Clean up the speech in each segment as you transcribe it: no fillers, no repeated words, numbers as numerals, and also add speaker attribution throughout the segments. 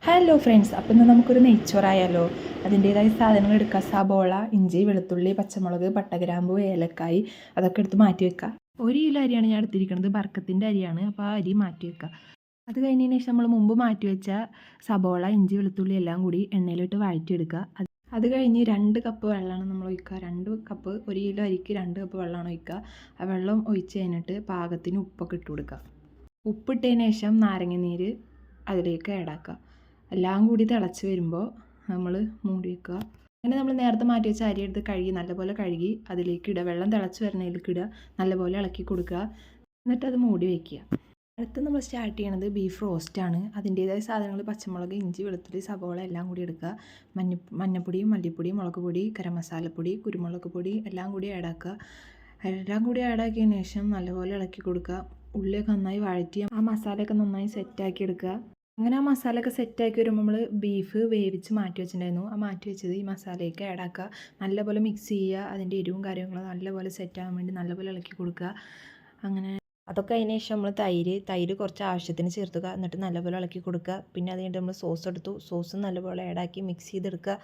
Speaker 1: Hello friends, അപ്പം ഇന്ന് നമുക്കൊരു നെയ്ച്ചോറായാലോ. അതിൻ്റേതായ സാധനങ്ങൾ എടുക്കുക. സബോള, ഇഞ്ചി, വെളുത്തുള്ളി, പച്ചമുളക്, പട്ടഗ്രാമ്പു, ഏലക്കായ് അതൊക്കെ എടുത്ത് മാറ്റി വെക്കുക. 1 കിലോ അരിയാണ് ഞാൻ എടുത്തിരിക്കുന്നത്, ബർക്കത്തിൻ്റെ അരിയാണ്. അപ്പോൾ ആ അരി മാറ്റി വെക്കുക. അത് കഴിഞ്ഞതിന് ശേഷം നമ്മൾ മുമ്പ് മാറ്റി വെച്ച സബോള, ഇഞ്ചി, വെളുത്തുള്ളി എല്ലാം കൂടി എണ്ണയിലിട്ട് വഴറ്റിയെടുക്കുക. അത് കഴിഞ്ഞ് 2 കപ്പ് വെള്ളമാണ് നമ്മൾ ഒഴിക്കുക. 2 കപ്പ് 1 കിലോ അരിക്ക് 2 കപ്പ് വെള്ളമാണ് ഒഴിക്കുക. ആ വെള്ളം ഒഴിച്ച് കഴിഞ്ഞിട്ട് പാകത്തിന് ഉപ്പൊക്കെ ഇട്ട് കൊടുക്കുക. ഉപ്പിട്ടതിന് ശേഷം നാരങ്ങ നീര് അതിലേക്ക് ആഡാക്കുക. എല്ലാം കൂടി തിളച്ച് വരുമ്പോൾ നമ്മൾ മൂടി വെക്കുക. അങ്ങനെ നമ്മൾ നേരത്തെ മാറ്റി വെച്ച അരി എടുത്ത് കഴുകി നല്ലപോലെ കഴുകി അതിലേക്ക് ഇടുക. വെള്ളം തിളച്ച് വരുന്നതിലേക്ക് ഇടുക. നല്ലപോലെ ഇളക്കി കൊടുക്കുക. എന്നിട്ട് അത് മൂടി വയ്ക്കുക. അടുത്ത് നമ്മൾ സ്റ്റാർട്ട് ചെയ്യണത് ബീഫ് റോസ്റ്റാണ്. അതിൻ്റേതായ സാധനങ്ങൾ പച്ചമുളക്, ഇഞ്ചി, വെളുത്തുള്ളി, സബോള എല്ലാം കൂടി എടുക്കുക. മഞ്ഞപ്പൊടി, മല്ലിപ്പൊടി, മുളക് പൊടി, ഗരം മസാലപ്പൊടി, കുരുമുളക് പൊടി എല്ലാം കൂടി ആഡാക്കുക. എല്ലാം കൂടി ആഡാക്കിയതിന് ശേഷം നല്ലപോലെ ഇളക്കി കൊടുക്കുക. ഉള്ളിയൊക്കെ നന്നായി വഴറ്റി ആ മസാലയൊക്കെ നന്നായി സെറ്റാക്കി എടുക്കുക. അങ്ങനെ ആ മസാലയൊക്കെ സെറ്റാക്കി വരുമ്പോൾ നമ്മൾ ബീഫ് വേവിച്ച് മാറ്റി വെച്ചിട്ടുണ്ടായിരുന്നു. ആ മാറ്റി വെച്ചത് ഈ മസാലയൊക്കെ ആഡാക്കുക. നല്ലപോലെ മിക്സ് ചെയ്യുക. അതിൻ്റെ എരിവും കാര്യങ്ങളും നല്ലപോലെ സെറ്റാകാൻ വേണ്ടി നല്ലപോലെ ഇളക്കി കൊടുക്കുക. അങ്ങനെ അതൊക്കെ അതിന് ശേഷം നമ്മൾ തൈര് കുറച്ച് ആവശ്യത്തിന് ചേർത്തുക. എന്നിട്ട് നല്ലപോലെ ഇളക്കി കൊടുക്കുക. പിന്നെ അത് കഴിഞ്ഞിട്ട് നമ്മൾ സോസ് എടുത്തു. സോസും നല്ലപോലെ ആഡാക്കി മിക്സ് ചെയ്തെടുക്കുക.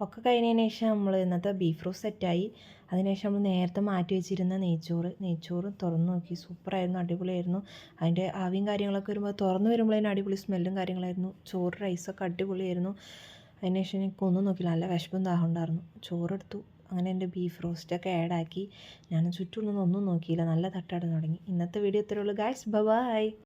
Speaker 1: ഒക്കെ കഴിഞ്ഞതിന് ശേഷം നമ്മൾ ഇന്നത്തെ ബീഫ് റോസ്റ്റ് സെറ്റായി. അതിനുശേഷം നമ്മൾ നേരത്തെ മാറ്റി വെച്ചിരുന്ന നെയ്ച്ചോറ് തുറന്ന് നോക്കി. സൂപ്പറായിരുന്നു, അടിപൊളിയായിരുന്നു. അതിൻ്റെ ആവിയും കാര്യങ്ങളൊക്കെ വരുമ്പോൾ തുറന്ന് വരുമ്പോൾ അതിന് അടിപൊളി സ്മെല്ലും കാര്യങ്ങളായിരുന്നു. ചോറ് റൈസൊക്കെ അടിപൊളിയായിരുന്നു. അതിനുശേഷം എനിക്ക് ഒന്നും നോക്കില്ല, നല്ല വിശപ്പും ദാഹം ഉണ്ടായിരുന്നു. ചോറെടുത്തു. അങ്ങനെ എൻ്റെ ബീഫ് റോസ്റ്റൊക്കെ ആഡാക്കി. ഞാൻ ചുറ്റുമുള്ളൊന്നും നോക്കിയില്ല, നല്ല തട്ടാട് തുടങ്ങി. ഇന്നത്തെ വീഡിയോ ഇത്രയേ ഉള്ളൂ ഗൈസ്. ബൈ.